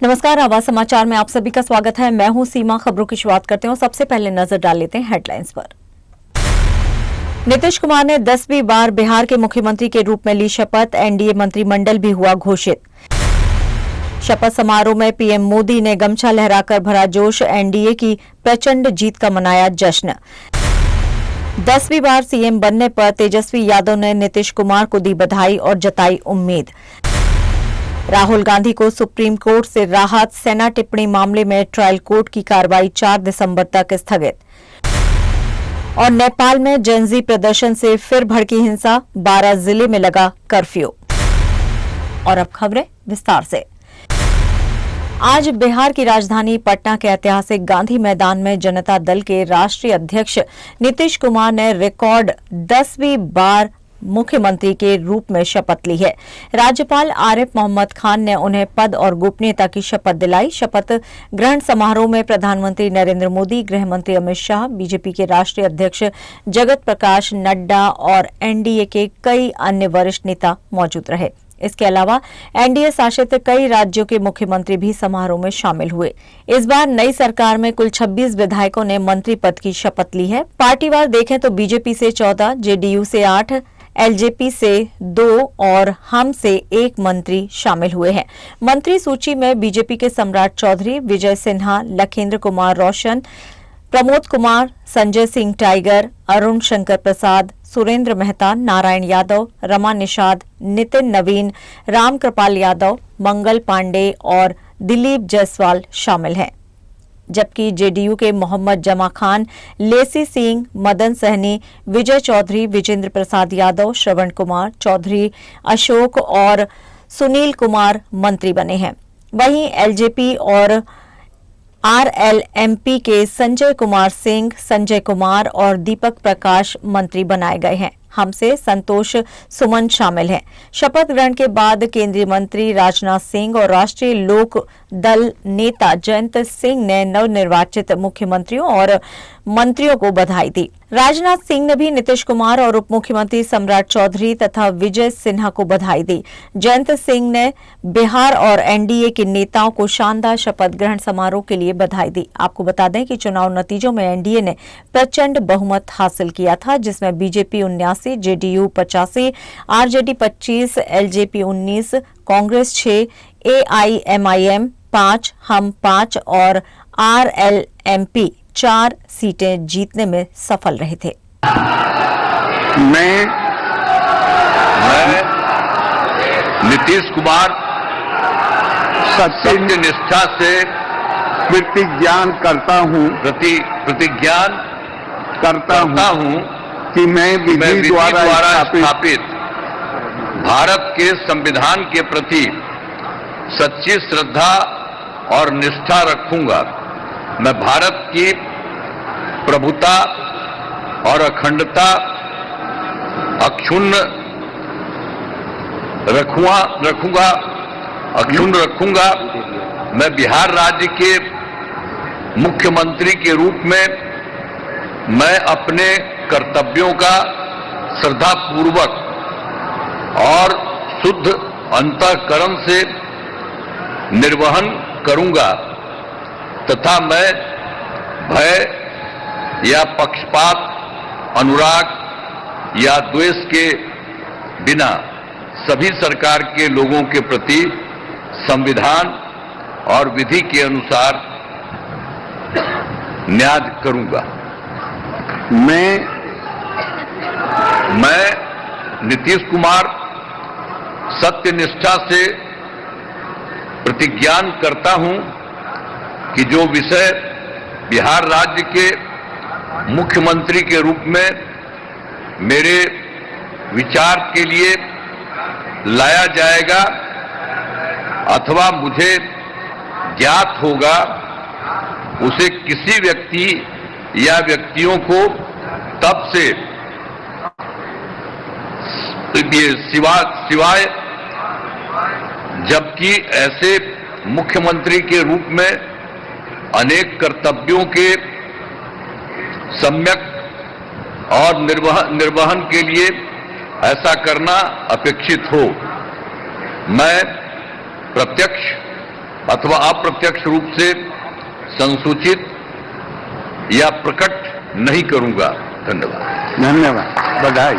नमस्कार, आवाज समाचार में आप सभी का स्वागत है। मैं हूं सीमा। खबरों की शुरुआत करते हैं। सबसे पहले नजर डाल लेते हैं हेडलाइंस पर। नीतीश कुमार ने 10वीं बार बिहार के मुख्यमंत्री के रूप में ली शपथ। एनडीए मंत्रिमंडल भी हुआ घोषित। शपथ समारोह में पीएम मोदी ने गमछा लहराकर भरा जोश। एनडीए की प्रचंड जीत का मनाया जश्न। 10वीं बार सीएम बनने पर तेजस्वी यादव ने नीतीश कुमार को दी बधाई और जताई उम्मीद। राहुल गांधी को सुप्रीम कोर्ट से राहत। सेना टिप्पणी मामले में ट्रायल कोर्ट की कार्रवाई 4 दिसंबर तक स्थगित। और नेपाल में जेनजी प्रदर्शन से फिर भड़की हिंसा। 12 जिले में लगा कर्फ्यू। और अब खबरें विस्तार से। आज बिहार की राजधानी पटना के ऐतिहासिक गांधी मैदान में जनता दल के राष्ट्रीय अध्यक्ष नीतीश कुमार ने रिकॉर्ड 10वीं बार मुख्यमंत्री के रूप में शपथ ली है। राज्यपाल आरिफ मोहम्मद खान ने उन्हें पद और गोपनीयता की शपथ दिलाई। शपथ ग्रहण समारोह में प्रधानमंत्री नरेंद्र मोदी, गृह मंत्री अमित शाह, बीजेपी के राष्ट्रीय अध्यक्ष जगत प्रकाश नड्डा और एनडीए के कई अन्य वरिष्ठ नेता मौजूद रहे। इसके अलावा एनडीए शासित कई राज्यों के मुख्यमंत्री भी समारोह में शामिल हुए। इस बार नई सरकार में कुल 26 विधायकों ने मंत्री पद की शपथ ली है। पार्टीवार देखें तो बीजेपी से 14, जेडीयू से 8, एलजेपी से 2 और हम से 1 मंत्री शामिल हुए हैं। मंत्री सूची में बीजेपी के सम्राट चौधरी, विजय सिन्हा, लखेंद्र कुमार रोशन, प्रमोद कुमार, संजय सिंह टाइगर, अरुण शंकर प्रसाद, सुरेंद्र मेहता, नारायण यादव, रमा निषाद, नितिन नवीन, राम कृपाल यादव, मंगल पांडे और दिलीप जायसवाल शामिल हैं। जबकि जेडीयू के मोहम्मद जमा खान, लेसी सिंह, मदन सहनी, विजय चौधरी, विजेंद्र प्रसाद यादव, श्रवण कुमार चौधरी, अशोक और सुनील कुमार मंत्री बने हैं। वहीं एलजेपी और आरएलएमपी के संजय कुमार सिंह, संजय कुमार और दीपक प्रकाश मंत्री बनाए गए हैं। हमसे संतोष सुमन शामिल हैं। शपथ ग्रहण के बाद केंद्रीय मंत्री राजनाथ सिंह और राष्ट्रीय लोक दल नेता जयंत सिंह ने नवनिर्वाचित मुख्यमंत्रियों और मंत्रियों को बधाई दी। राजनाथ सिंह ने भी नीतीश कुमार और उप मुख्यमंत्री सम्राट चौधरी तथा विजय सिन्हा को बधाई दी। जयंत सिंह ने बिहार और एनडीए के नेताओं को शानदार शपथ ग्रहण समारोह के लिए बधाई दी। आपको बता दें कि चुनाव नतीजों में एनडीए ने प्रचंड बहुमत हासिल किया था, जिसमें BJP 79, JDU 85, RJD 25, LJP 19, Congress 6, AIMIM 5, हम 5 और आरएलएमपी 4 सीटें जीतने में सफल रहे थे। मैं नीतीश कुमार सत्य निष्ठा से प्रतिज्ञा करता हूं कि मैं विधि द्वारा स्थापित भारत के संविधान के प्रति सच्ची श्रद्धा और निष्ठा रखूंगा। मैं भारत की प्रभुता और अखंडता अक्षुण्ण रखूंगा। मैं बिहार राज्य के मुख्यमंत्री के रूप में मैं अपने कर्तव्यों का श्रद्धापूर्वक और शुद्ध अंतःकरण से निर्वहन करूंगा तथा मैं भय या पक्षपात, अनुराग या द्वेष के बिना सभी सरकार के लोगों के प्रति संविधान और विधि के अनुसार न्याय करूंगा। मैं नीतीश कुमार सत्यनिष्ठा से प्रतिज्ञा करता हूं कि जो विषय बिहार राज्य के मुख्यमंत्री के रूप में मेरे विचार के लिए लाया जाएगा अथवा मुझे ज्ञात होगा, उसे किसी व्यक्ति या व्यक्तियों को तब से सिवाय जबकि ऐसे मुख्यमंत्री के रूप में अनेक कर्तव्यों के सम्यक और निर्वहन के लिए ऐसा करना अपेक्षित हो, मैं प्रत्यक्ष अथवा अप्रत्यक्ष रूप से संसूचित या प्रकट नहीं करूंगा। धन्यवाद। धन्यवाद। बधाई।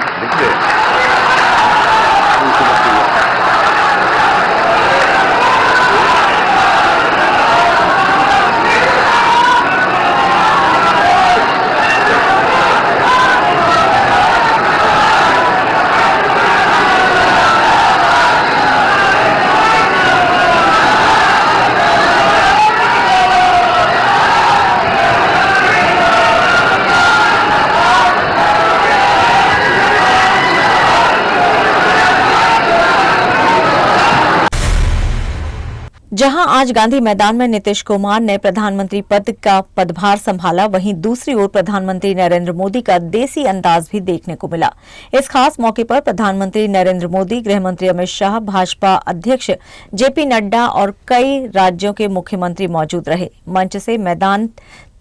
जहां आज गांधी मैदान में नीतीश कुमार ने प्रधानमंत्री पद का पदभार संभाला, वहीं दूसरी ओर प्रधानमंत्री नरेंद्र मोदी का देसी अंदाज भी देखने को मिला। इस खास मौके पर प्रधानमंत्री नरेंद्र मोदी, गृहमंत्री अमित शाह, भाजपा अध्यक्ष जेपी नड्डा और कई राज्यों के मुख्यमंत्री मौजूद रहे। मंच से मैदान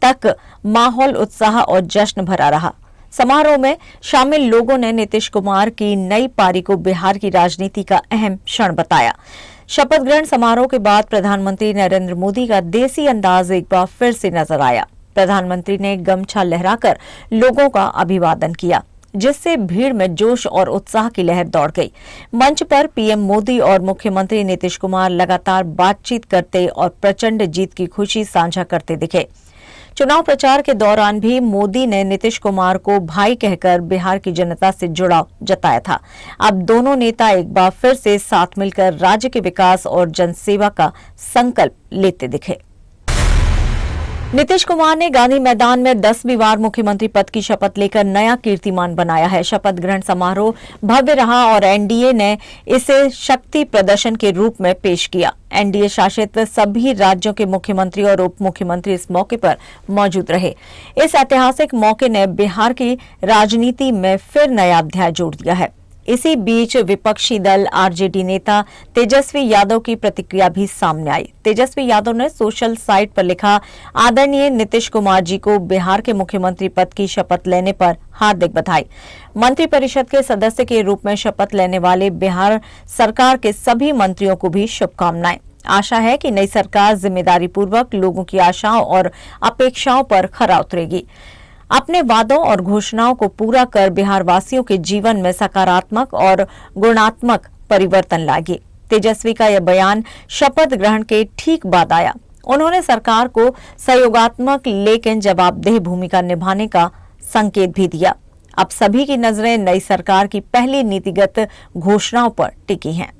तक माहौल उत्साह और जश्न भरा रहा। समारोह में शामिल लोगों ने नीतीश कुमार की नई पारी को बिहार की राजनीति का अहम क्षण बताया। शपथ ग्रहण समारोह के बाद प्रधानमंत्री नरेंद्र मोदी का देसी अंदाज एक बार फिर से नजर आया। प्रधानमंत्री ने गमछा लहराकर लोगों का अभिवादन किया, जिससे भीड़ में जोश और उत्साह की लहर दौड़ गई। मंच पर पीएम मोदी और मुख्यमंत्री नीतीश कुमार लगातार बातचीत करते और प्रचंड जीत की खुशी साझा करते दिखे। चुनाव प्रचार के दौरान भी मोदी ने नीतीश कुमार को भाई कहकर बिहार की जनता से जुड़ाव जताया था। अब दोनों नेता एक बार फिर से साथ मिलकर राज्य के विकास और जनसेवा का संकल्प लेते दिखे। नीतीश कुमार ने गांधी मैदान में 10वीं बार मुख्यमंत्री पद की शपथ लेकर नया कीर्तिमान बनाया है। शपथ ग्रहण समारोह भव्य रहा और एनडीए ने इसे शक्ति प्रदर्शन के रूप में पेश किया। एनडीए शासित सभी राज्यों के मुख्यमंत्री और उप मुख्यमंत्री इस मौके पर मौजूद रहे। इस ऐतिहासिक मौके ने बिहार की राजनीति में फिर नया अध्याय जोड़ दिया है। इसी बीच विपक्षी दल आरजेडी नेता तेजस्वी यादव की प्रतिक्रिया भी सामने आई। तेजस्वी यादव ने सोशल साइट पर लिखा, आदरणीय नीतीश कुमार जी को बिहार के मुख्यमंत्री पद की शपथ लेने पर हार्दिक बधाई। मंत्रिपरिषद के सदस्य के रूप में शपथ लेने वाले बिहार सरकार के सभी मंत्रियों को भी शुभकामनाएं। आशा है कि नई सरकार जिम्मेदारी पूर्वक लोगों की आशाओं और अपेक्षाओं पर खरा उतरेगी, अपने वादों और घोषणाओं को पूरा कर बिहार वासियों के जीवन में सकारात्मक और गुणात्मक परिवर्तन लाएगी। तेजस्वी का यह बयान शपथ ग्रहण के ठीक बाद आया। उन्होंने सरकार को सहयोगात्मक लेकिन जवाबदेह भूमिका निभाने का संकेत भी दिया। अब सभी की नजरें नई सरकार की पहली नीतिगत घोषणाओं पर टिकी हैं।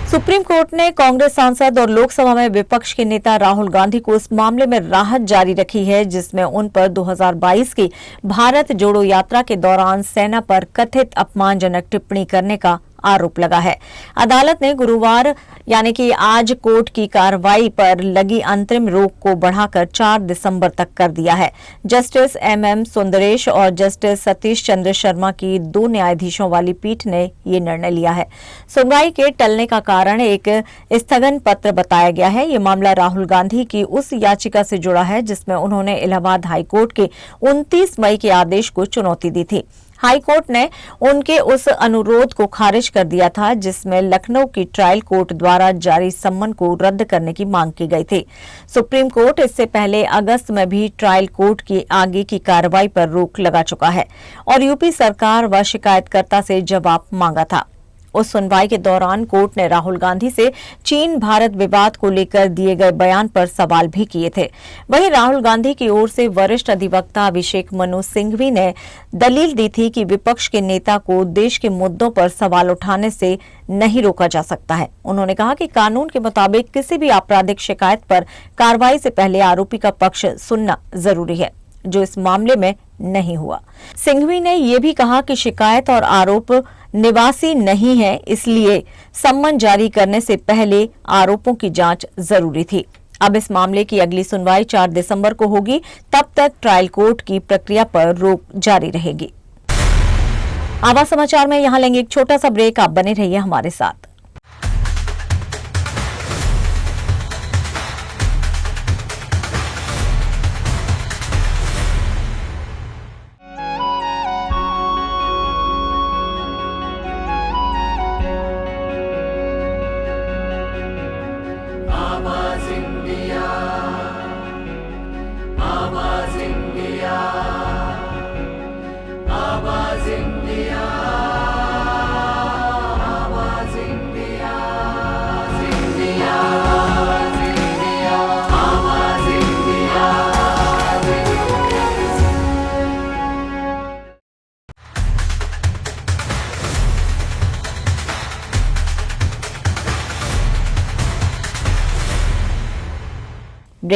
सुप्रीम कोर्ट ने कांग्रेस सांसद और लोकसभा में विपक्ष के नेता राहुल गांधी को इस मामले में राहत जारी रखी है, जिसमें उन पर 2022 की भारत जोड़ो यात्रा के दौरान सेना पर कथित अपमानजनक टिप्पणी करने का आरोप लगा है। अदालत ने गुरुवार यानी कि आज कोर्ट की कार्रवाई पर लगी अंतरिम रोक को बढ़ाकर 4 दिसंबर तक कर दिया है। जस्टिस एमएम सुंदरेश और जस्टिस सतीश चंद्र शर्मा की 2 न्यायाधीशों वाली पीठ ने ये निर्णय लिया है। सुनवाई के टलने का कारण एक स्थगन पत्र बताया गया है। ये मामला राहुल गांधी की उस याचिका से जुड़ा है जिसमें उन्होंने इलाहाबाद हाईकोर्ट के 29 मई के आदेश को चुनौती दी थी। हाईकोर्ट ने उनके उस अनुरोध को खारिज कर दिया था जिसमें लखनऊ की ट्रायल कोर्ट द्वारा जारी सम्मन को रद्द करने की मांग की गई थी। सुप्रीम कोर्ट इससे पहले अगस्त में भी ट्रायल कोर्ट की आगे की कार्रवाई पर रोक लगा चुका है और यूपी सरकार व शिकायतकर्ता से जवाब मांगा था। उस सुनवाई के दौरान कोर्ट ने राहुल गांधी से चीन भारत विवाद को लेकर दिए गए बयान पर सवाल भी किए थे। वहीं राहुल गांधी की ओर से वरिष्ठ अधिवक्ता अभिषेक मनु सिंघवी ने दलील दी थी कि विपक्ष के नेता को देश के मुद्दों पर सवाल उठाने से नहीं रोका जा सकता है। उन्होंने कहा कि कानून के मुताबिक किसी भी आपराधिक शिकायत पर कार्रवाई से पहले आरोपी का पक्ष सुनना जरूरी है, जो इस मामले में नहीं हुआ। सिंघवी ने यह भी कहा कि शिकायत और आरोप निवासी नहीं है, इसलिए सम्मन जारी करने से पहले आरोपों की जांच जरूरी थी। अब इस मामले की अगली सुनवाई 4 दिसंबर को होगी। तब तक ट्रायल कोर्ट की प्रक्रिया पर रोक जारी रहेगी। आवाज समाचार में यहां लेंगे एक छोटा सा ब्रेक। आप बने रहिए हमारे साथ। ब्रेक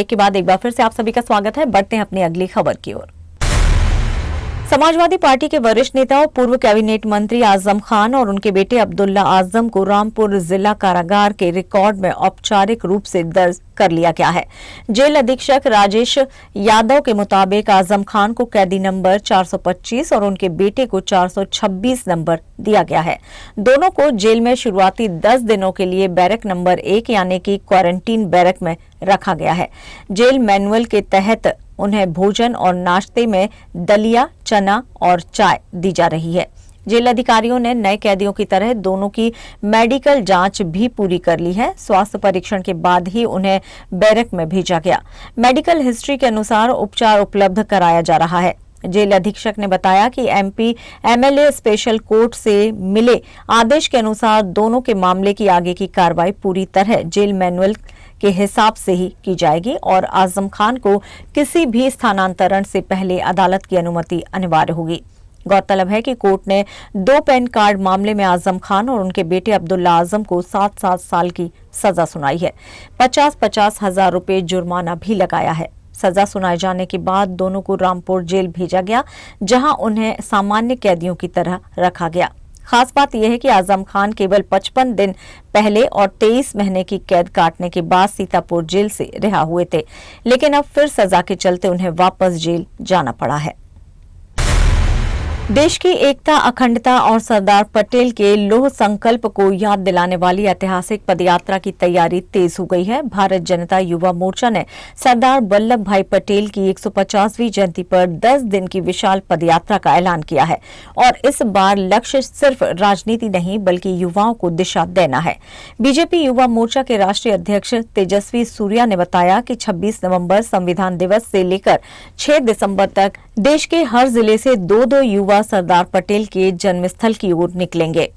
के बाद एक बार फिर से आप सभी का स्वागत है। बढ़ते हैं अपनी अगली खबर की ओर। समाजवादी पार्टी के वरिष्ठ नेता और पूर्व कैबिनेट मंत्री आजम खान और उनके बेटे अब्दुल्ला आजम को रामपुर जिला कारागार के रिकॉर्ड में औपचारिक रूप से दर्ज कर लिया गया है। जेल अधीक्षक राजेश यादव के मुताबिक आजम खान को कैदी नंबर 425 और उनके बेटे को 426 नंबर दिया गया है। दोनों को जेल में शुरुआती 10 दिनों के लिए बैरक नंबर 1 यानी कि क्वारंटीन बैरक में रखा गया है। जेल मैनुअल के तहत उन्हें भोजन और नाश्ते में दलिया, चना और चाय दी जा रही है। जेल अधिकारियों ने नए कैदियों की तरह दोनों की मेडिकल जांच भी पूरी कर ली है। स्वास्थ्य परीक्षण के बाद ही उन्हें बैरक में भेजा गया। मेडिकल हिस्ट्री के अनुसार उपचार उपलब्ध कराया जा रहा है। जेल अधीक्षक ने बताया कि एमपी एमएलए स्पेशल कोर्ट से मिले आदेश के अनुसार दोनों के मामले की आगे की कार्रवाई पूरी तरह जेल मैनुअल के हिसाब से ही की जाएगी और आजम खान को किसी भी स्थानांतरण से पहले अदालत की अनुमति अनिवार्य होगी। गौरतलब है कि कोर्ट ने 2 पैन कार्ड मामले में आजम खान और उनके बेटे अब्दुल्ला आजम को 7-7 साल की सजा सुनाई है। 50-50 हजार रुपए जुर्माना भी लगाया है। सजा सुनाए जाने के बाद दोनों को रामपुर जेल भेजा गया, जहां उन्हें सामान्य कैदियों की तरह रखा गया। खास बात यह है कि आजम खान केवल 55 दिन पहले और 23 महीने की कैद काटने के बाद सीतापुर जेल से रिहा हुए थे, लेकिन अब फिर सजा के चलते उन्हें वापस जेल जाना पड़ा है। देश की एकता, अखंडता और सरदार पटेल के लौह संकल्प को याद दिलाने वाली ऐतिहासिक पदयात्रा की तैयारी तेज हो गई है। भारत जनता युवा मोर्चा ने सरदार वल्लभ भाई पटेल की 150वीं जयंती पर 10 दिन की विशाल पदयात्रा का ऐलान किया है और इस बार लक्ष्य सिर्फ राजनीति नहीं बल्कि युवाओं को दिशा देना है। बीजेपी युवा मोर्चा के राष्ट्रीय अध्यक्ष तेजस्वी सूर्या ने बताया कि 26 नवंबर संविधान दिवस से लेकर 6 दिसंबर तक देश के हर जिले से 2-2 युवा सरदार पटेल के जन्मस्थल की ओर निकलेंगे,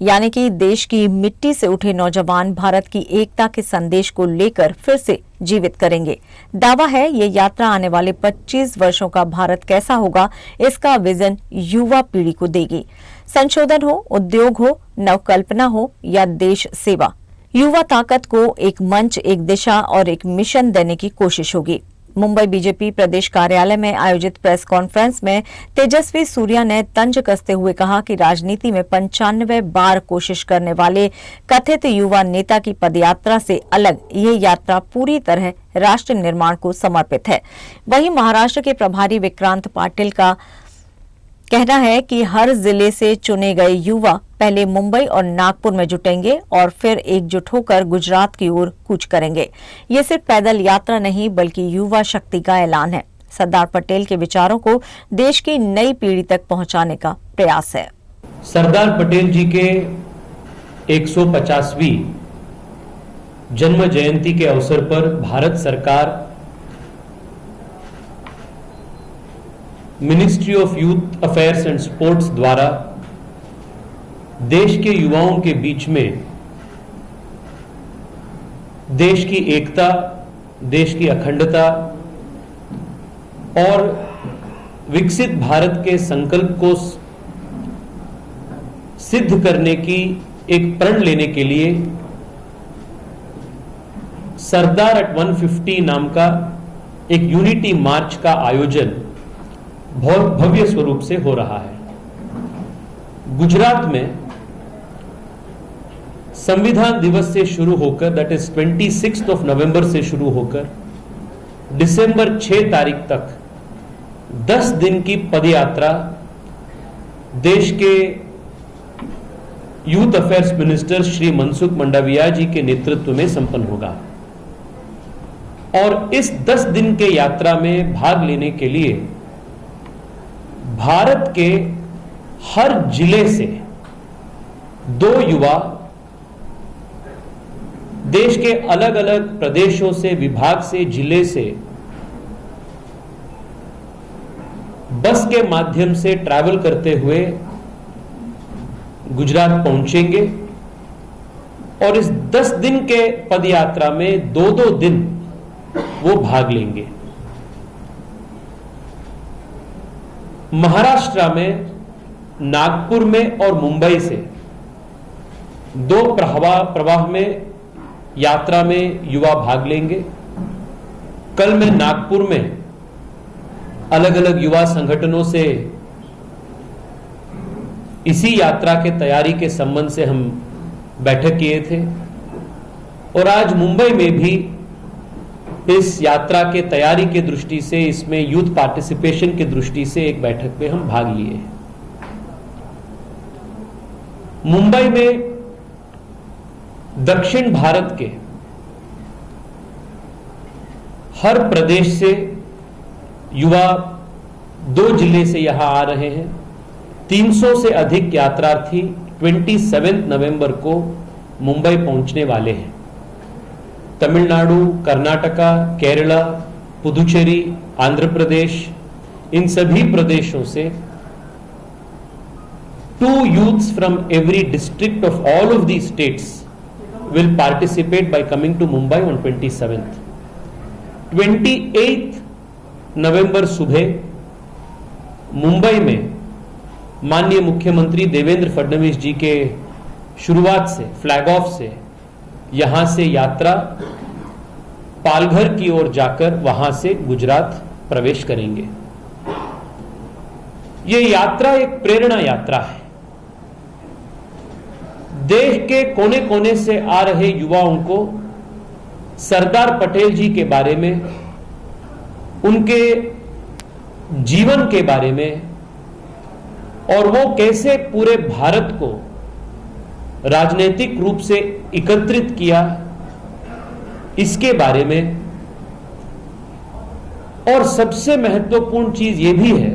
यानी कि देश की मिट्टी से उठे नौजवान भारत की एकता के संदेश को लेकर फिर से जीवित करेंगे। दावा है ये यात्रा आने वाले 25 वर्षों का भारत कैसा होगा, इसका विजन युवा पीढ़ी को देगी। संशोधन हो, उद्योग हो, नवकल्पना हो या देश सेवा, युवा ताकत को एक मंच, एक दिशा और एक मिशन देने की कोशिश होगी। मुंबई बीजेपी प्रदेश कार्यालय में आयोजित प्रेस कॉन्फ्रेंस में तेजस्वी सूर्या ने तंज कसते हुए कहा कि राजनीति में 95 बार कोशिश करने वाले कथित युवा नेता की पदयात्रा से अलग ये यात्रा पूरी तरह राष्ट्र निर्माण को समर्पित है। वहीं महाराष्ट्र के प्रभारी विक्रांत पाटिल का कहना है कि हर जिले से चुने गए युवा पहले मुंबई और नागपुर में जुटेंगे और फिर एकजुट होकर गुजरात की ओर कूच करेंगे। ये सिर्फ पैदल यात्रा नहीं बल्कि युवा शक्ति का ऐलान है। सरदार पटेल के विचारों को देश की नई पीढ़ी तक पहुंचाने का प्रयास है। सरदार पटेल जी के 150वीं जन्म जयंती के अवसर पर भारत सरकार ministry of youth affairs and sports द्वारा देश के युवाओं के बीच में देश की एकता, देश की अखंडता और विकसित भारत के संकल्प को सिद्ध करने की एक प्रण लेने के लिए सरदार एट 150 नाम का एक यूनिटी मार्च का आयोजन बहुत भव्य स्वरूप से हो रहा है। गुजरात में संविधान दिवस से शुरू होकर, दैट इज 26 नवंबर से शुरू होकर दिसंबर 6 तारीख तक 10 दिन की पदयात्रा देश के youth affairs minister Shri Mansukh Mandaviya ji के नेतृत्व में संपन्न होगा। और इस 10 दिन के यात्रा में भाग लेने के लिए भारत के हर जिले से 2 युवा देश के अलग अलग प्रदेशों से, विभाग से, जिले से बस के माध्यम से ट्रैवल करते हुए गुजरात पहुंचेंगे और इस 10 दिन के पद यात्रा में 2-2 दिन वो भाग लेंगे। महाराष्ट्र में नागपुर में और मुंबई से 2 प्रवाह में यात्रा में युवा भाग लेंगे। कल मैं नागपुर में अलग अलग युवा संगठनों से इसी यात्रा के तैयारी के संबंध से हम बैठक किए थे और आज मुंबई में भी इस यात्रा के तैयारी के दृष्टि से, इसमें यूथ पार्टिसिपेशन की दृष्टि से एक बैठक में हम भाग लिए। मुंबई में दक्षिण भारत के हर प्रदेश से युवा 2 जिले से यहां आ रहे हैं। 300 से अधिक यात्रार्थी 27 नवंबर को मुंबई पहुंचने वाले हैं। तमिलनाडु, कर्नाटका, केरला, पुदुचेरी, आंध्र प्रदेश, इन सभी प्रदेशों से 2 youths from every district of all of these states will participate by coming to Mumbai on 27th. 28 नवंबर सुबह मुंबई में माननीय मुख्यमंत्री देवेंद्र फडणवीस जी के शुरुआत से, फ्लैग ऑफ से, यहां से यात्रा पालघर की ओर जाकर वहां से गुजरात प्रवेश करेंगे। यह यात्रा एक प्रेरणा यात्रा है। देश के कोने कोने से आ रहे युवाओं को सरदार पटेल जी के बारे में, उनके जीवन के बारे में और वो कैसे पूरे भारत को राजनीतिक रूप से एकत्रित किया, इसके बारे में, और सबसे महत्वपूर्ण चीज ये भी है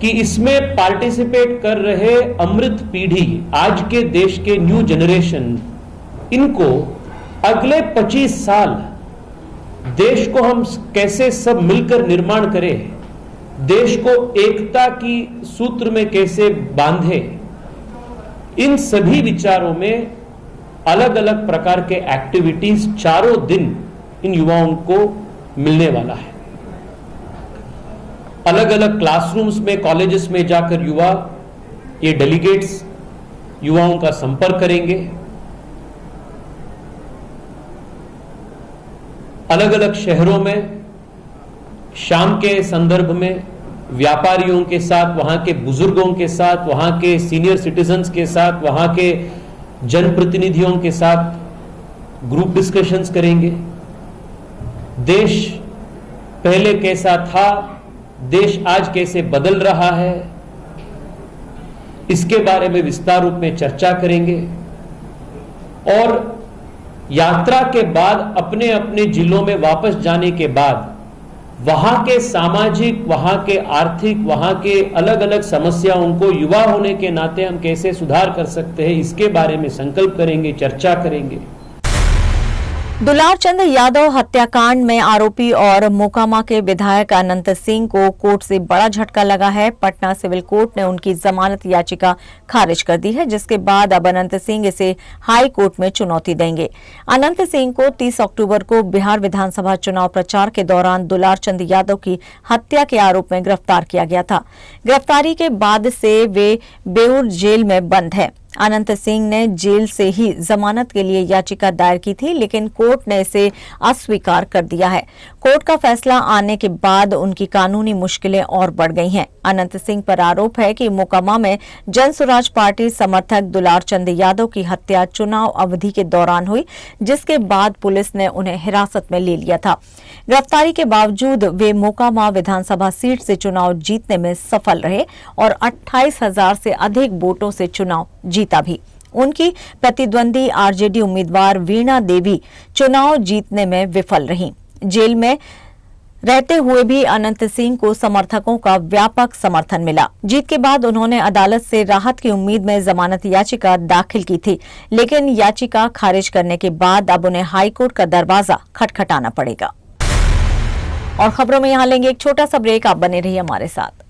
कि इसमें पार्टिसिपेट कर रहे अमृत पीढ़ी, आज के देश के न्यू जनरेशन, इनको अगले 25 साल देश को हम कैसे सब मिलकर निर्माण करें, देश को एकता की सूत्र में कैसे बांधे, इन सभी विचारों में अलग अलग प्रकार के एक्टिविटीज 4 दिन इन युवाओं को मिलने वाला है। अलग अलग क्लासरूम्स में, कॉलेजेस में जाकर युवा, ये डेलीगेट्स युवाओं का संपर्क करेंगे। अलग अलग शहरों में शाम के संदर्भ में व्यापारियों के साथ, वहां के बुजुर्गों के साथ, वहां के सीनियर सिटीजन्स के साथ, वहां के जनप्रतिनिधियों के साथ ग्रुप डिस्कशंस करेंगे। देश पहले कैसा था, देश आज कैसे बदल रहा है, इसके बारे में विस्तार रूप में चर्चा करेंगे। और यात्रा के बाद अपने अपने जिलों में वापस जाने के बाद वहां के सामाजिक, वहां के आर्थिक, वहां के अलग अलग समस्याओं को युवा होने के नाते हम कैसे सुधार कर सकते हैं, इसके बारे में संकल्प करेंगे, चर्चा करेंगे। दुलारचंद यादव हत्याकांड में आरोपी और मोकामा के विधायक अनंत सिंह को कोर्ट से बड़ा झटका लगा है। पटना सिविल कोर्ट ने उनकी जमानत याचिका खारिज कर दी है, जिसके बाद अब अनंत सिंह इसे हाई कोर्ट में चुनौती देंगे। अनंत सिंह को 30 अक्टूबर को बिहार विधानसभा चुनाव प्रचार के दौरान दुलारचंद यादव की हत्या के आरोप में गिरफ्तार किया गया था। गिरफ्तारी के बाद से वे बेऊर जेल में बंद है। अनंत सिंह ने जेल से ही जमानत के लिए याचिका दायर की थी, लेकिन कोर्ट ने इसे अस्वीकार कर दिया है। कोर्ट का फैसला आने के बाद उनकी कानूनी मुश्किलें और बढ़ गई हैं। अनंत सिंह पर आरोप है कि मोकामा में जन स्वराज पार्टी समर्थक दुलारचंद यादव की हत्या चुनाव अवधि के दौरान हुई, जिसके बाद पुलिस ने उन्हें हिरासत में ले लिया था। गिरफ्तारी के बावजूद वे मोकामा विधानसभा सीट से चुनाव जीतने में सफल रहे और 28,000 से अधिक वोटों से चुनाव जीता भी। उनकी प्रतिद्वंदी आरजेडी उम्मीदवार वीणा देवी चुनाव जीतने में विफल रहीं। जेल में रहते हुए भी अनंत सिंह को समर्थकों का व्यापक समर्थन मिला। जीत के बाद उन्होंने अदालत से राहत की उम्मीद में जमानत याचिका दाखिल की थी, लेकिन याचिका खारिज करने के बाद अब उन्हें हाईकोर्ट का दरवाजा खटखटाना पड़ेगा। और खबरों में यहाँ लेंगे एक छोटा सा ब्रेक, आप बने रहिए हमारे साथ।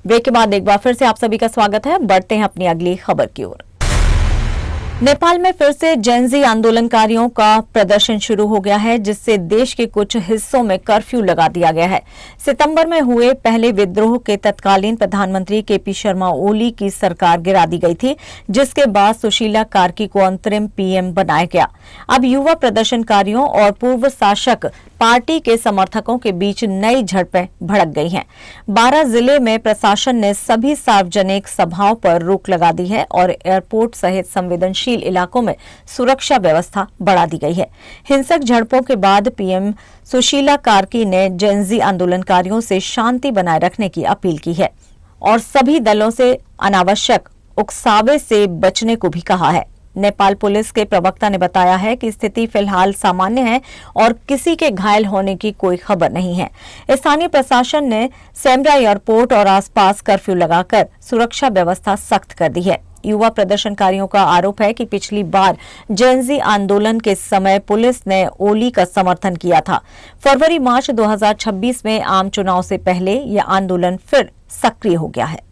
ब्रेक के बाद एक बार फिर से आप सभी का स्वागत है। बढ़ते हैं अपनी अगली खबर की ओर। नेपाल में फिर से जेनजी आंदोलनकारियों का प्रदर्शन शुरू हो गया है, जिससे देश के कुछ हिस्सों में कर्फ्यू लगा दिया गया है। सितंबर में हुए पहले विद्रोह के तत्कालीन प्रधानमंत्री केपी शर्मा ओली की सरकार गिरा दी गई थी, जिसके बाद सुशीला कार्की को अंतरिम पीएम बनाया गया। अब युवा प्रदर्शनकारियों और पूर्व शासक पार्टी के समर्थकों के बीच नई झड़पें भड़क गई हैं। 12 जिले में प्रशासन ने सभी सार्वजनिक सभाओं पर रोक लगा दी है और एयरपोर्ट सहित संवेदनशील इलाकों में सुरक्षा व्यवस्था बढ़ा दी गई है। हिंसक झड़पों के बाद पीएम सुशीला कार्की ने जेनजी आंदोलनकारियों से शांति बनाए रखने की अपील की है और सभी दलों से अनावश्यक उकसावे से बचने को भी कहा है। नेपाल पुलिस के प्रवक्ता ने बताया है कि स्थिति फिलहाल सामान्य है और किसी के घायल होने की कोई खबर नहीं है। स्थानीय प्रशासन ने सेमरा एयरपोर्ट और आसपास कर्फ्यू लगाकर सुरक्षा व्यवस्था सख्त कर दी है। युवा प्रदर्शनकारियों का आरोप है कि पिछली बार जेनजी आंदोलन के समय पुलिस ने ओली का समर्थन किया था। फरवरी-मार्च 2026 में आम चुनाव से पहले यह आंदोलन फिर सक्रिय हो गया है।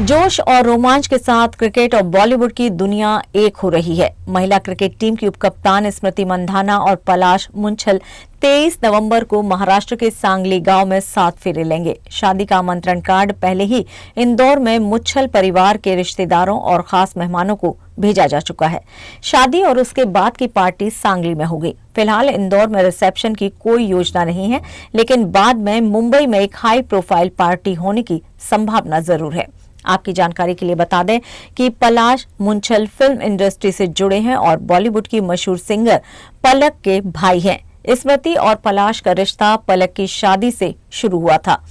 जोश और रोमांच के साथ क्रिकेट और बॉलीवुड की दुनिया एक हो रही है। महिला क्रिकेट टीम की उपकप्तान स्मृति मंधाना और पलाश मुंछल 23 नवंबर को महाराष्ट्र के सांगली गांव में 7 फेरे लेंगे। शादी का आमंत्रण कार्ड पहले ही इंदौर में मुच्छल परिवार के रिश्तेदारों और खास मेहमानों को भेजा जा चुका है। शादी और उसके बाद की पार्टी सांगली में होगी। फिलहाल इंदौर में रिसेप्शन की कोई योजना नहीं है, लेकिन बाद में मुंबई में एक हाई प्रोफाइल पार्टी होने की संभावना जरूर है। आपकी जानकारी के लिए बता दें कि पलाश मुंछल फिल्म इंडस्ट्री से जुड़े हैं और बॉलीवुड की मशहूर सिंगर पलक के भाई हैं। स्मृति और पलाश का रिश्ता पलक की शादी से शुरू हुआ था।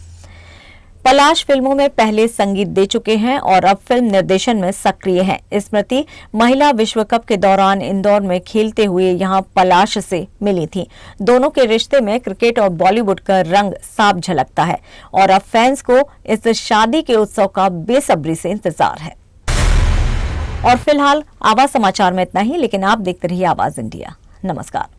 पलाश फिल्मों में पहले संगीत दे चुके हैं और अब फिल्म निर्देशन में सक्रिय हैं। स्मृति महिला विश्व कप के दौरान इंदौर में खेलते हुए यहां पलाश से मिली थीं। दोनों के रिश्ते में क्रिकेट और बॉलीवुड का रंग साफ झलकता है और अब फैंस को इस शादी के उत्सव का बेसब्री से इंतजार है। और फिलहाल आवाज समाचार में इतना ही, लेकिन आप देखते रहिए आवाज इंडिया। नमस्कार।